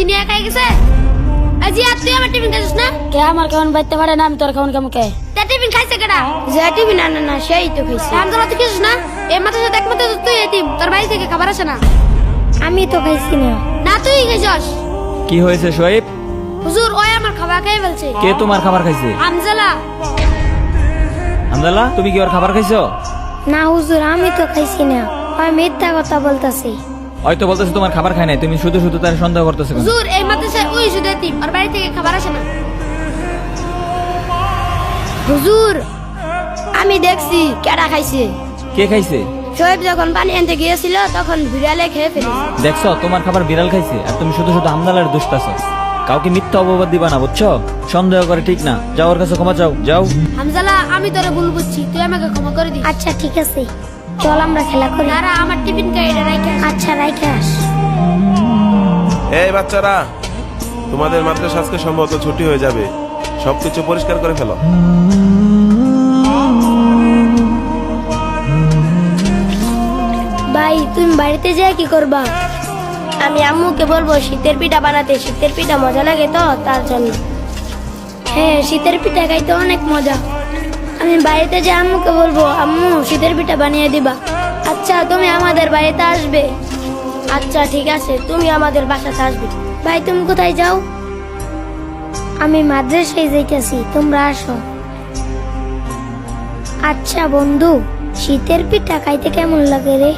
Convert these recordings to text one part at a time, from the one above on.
নিয়ে খাই গেছে। আজি আর তুই আমার টিফিন খাইছিস না? কে আমার কেমন বাইতে পারে না, আমি তোর কেমন কেমন কে তা টিফিন খাইছে কেডা? যে টিফিন আনে না সেই তো খাইছি। রামদলা তুই খাইছিস না? এই মাথার সাথে একমাত্র তুই এতিম, তোর বাড়ি থেকে খাবার আসে না। আমি তো খাইছি না। না তুই খাইছস। কি হয়েছে সোহেব? হুজুর ওই আমার খাবার খেয়ে ফেলছে। কে তোমার খাবার খাইছে? হামজালা। হামদাল্লাহ, তুমি কি ওর খাবার খাইছো? না হুজুর, আমি তো খাইছি না। আমি মিথ্যা কথা বলতাছি। হয়তো বলতেছে তোমার খাবার খায় নাই, তুমি শুধু শুধু তার সন্দেহ করতেছো কেন? হুজুর এই মাদ্রাসায় ওই শুধু এতিম, ওর বাড়ি থেকে খাবার আসে না। হুজুর আমি দেখছি কেডা খাইছে। কে খাইছে? শোয়েব যখন পানি আনতে গিয়েছিল তখন বিড়ালে খেয়ে ফেলেছে। দেখছো তোমার খাবার বিড়াল খাইছে, আর তুমি শুধু শুধু হামদাল্লার দুষ্টাছো। কাউকে মিথ্যা অপবাদ দিবা না, বুঝছো? সন্দেহ করে ঠিক না। যাও ওর কাছে ক্ষমা চাও, যাও। হামজালা আমি তোরে ভুল বুঝছি, তুই আমাকে ক্ষমা করে দিস। আচ্ছা ঠিক আছে, চল আমরা খেলা করি। দাঁড়া আমার টিফিন খাই এটা রাইখা। আচ্ছা রাইখে আস। এই বাচ্চারা, তোমাদের মাদ্রাসা আজকে সম্ভবত ছুটি হয়ে যাবে, সবকিছু পরিষ্কার করে ফেলো। ভাই তুমি বাড়িতে যেয়ে কি করবা? আমি আম্মুকে বলবো শীতের পিঠা বানাতে। শীতের পিঠা মজা লাগে তো, তার জন্য। হ্যাঁ, শীতের পিঠা খাইতে অনেক মজা। আমি বাড়িতে যে আম্মুকে বলবো আম্মু শীতের পিঠা বানিয়ে দিবা। আচ্ছা তুমি আমাদের বাড়িতে আসবে? আচ্ছা ঠিক আছে, তুমি আমাদের বাসাতে আসবে। ভাই তুমি কোথায় যাও? আমি মাদ্রাসায় যাইতেছি, তোমরা আসো। আচ্ছা বন্ধু, শীতের পিঠা খাইতে কেমন লাগে রে?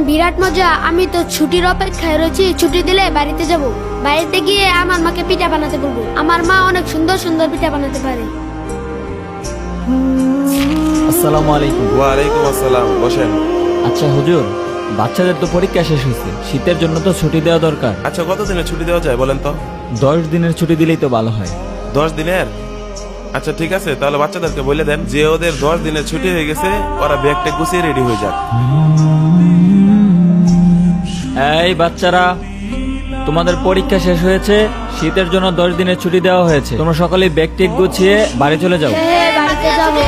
বিরাট মজা। আমি তো ছুটির অপেক্ষায় রয়েছি, ছুটি দিলে বাড়িতে যাব। বাড়িতে গিয়ে আমার মাকে পিঠা বানাতে বলবো। আমার মা অনেক সুন্দর সুন্দর পিঠা বানাতে পারে। আসসালামু আলাইকুম। ওয়ালাইকুম আসসালাম, বসেন। আচ্ছা হুজুর, বাচ্চাদের তো পরীক্ষা শেষ হয়েছে, শীতের জন্য তো ছুটি দেওয়া দরকার। আচ্ছা কতদিনের ছুটি দেওয়া যায় বলেন তো? 10 দিনের ছুটি দিলেই তো ভালো হয়। 10 দিনের? আচ্ছা ঠিক আছে, তাহলে বাচ্চাদেরকে বলে দেন যে ওদের 10 দিনের ছুটি হয়ে গেছে, ওরা ব্যাগটা গুছিয়ে রেডি হয়ে যাক। এই বাচ্চারা, তোমাদের পরীক্ষা শেষ হয়েছে, শীতের জন্য 10 দিনের ছুটি দেওয়া হয়েছে। তোমরা সকলেই ব্যাগ টেক গুছিয়ে বাড়ি চলে যাও। হ্যাঁ বাড়িতে যাবো।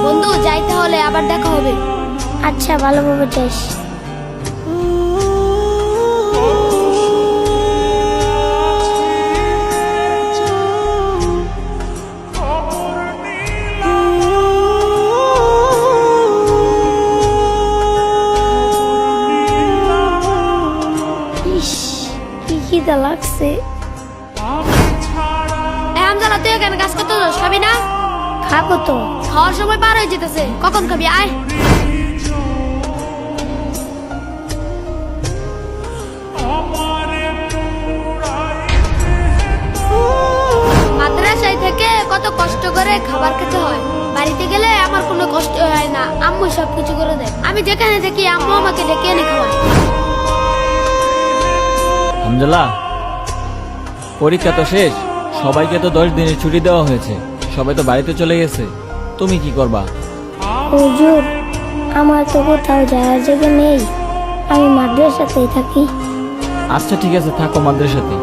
বন্ধু যাই তাহলে, আবার দেখা হবে। আচ্ছা ভালোভাবে যাইস। ইস, কি খিদা লাগছে। হামজালা তুই এখানে কাজ করতে যাস, খাবি না? খাবো তো। খাওয়ার সময় পার হয়ে যেতেছে, কখন খাবি? আয়। মাদ্রাসায় থেকে কত কষ্ট করে খাবার খেতে হয়, বাড়িতে গেলে আমার কোনো কষ্ট হয় না। আম্মু সবকিছু করে দেয়। আমি যেখানে থাকি আম্মু আমাকে ডেকে এনে খাওয়ায়। হামজাল্লাহ, পরীক্ষা তো শেষ, সবাইকে তো 10 দিনের ছুটি দেওয়া হয়েছে, সবাই তো বাড়িতে চলে গেছে। তুমি কি করবা? হুজুর আমার তো কোথাও যাওয়ার জায়গা নেই, আমি মাদ্রাসাতেই থাকি। আচ্ছা ঠিক আছে, থাকো মাদ্রাসাতে।